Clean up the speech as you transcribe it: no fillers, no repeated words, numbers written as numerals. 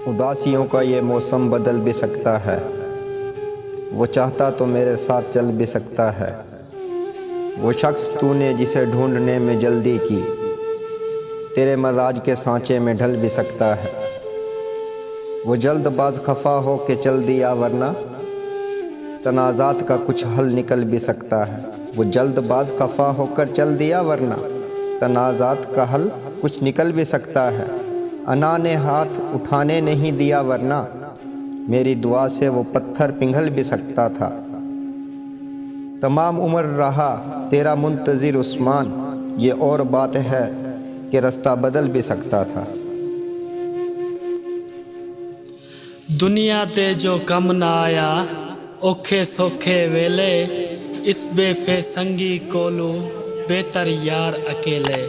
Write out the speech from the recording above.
اداسیوں کا یہ موسم بدل بھی سکتا ہے، وہ چاہتا تو میرے ساتھ چل بھی سکتا ہے۔ وہ شخص تو نے جسے ڈھونڈنے میں جلدی کی، تیرے مزاج کے سانچے میں ڈھل بھی سکتا ہے۔ وہ جلد باز خفا ہو کے چل دیا ورنہ تنازعات کا کچھ حل نکل بھی سکتا ہے۔ وہ جلد باز خفا ہو کر چل دیا ورنہ تنازعات کا حل کچھ نکل بھی سکتا ہے۔ انا نے ہاتھ اٹھانے نہیں دیا ورنہ میری دعا سے وہ پتھر پگھل بھی سکتا تھا۔ تمام عمر رہا تیرا منتظر عثمان، یہ اور بات ہے کہ رستہ بدل بھی سکتا تھا۔ دنیا تے جو کم نہ آیا اوکھے سوکھے ویلے، اس بے فے سنگی کولو بہتر یار اکیلے۔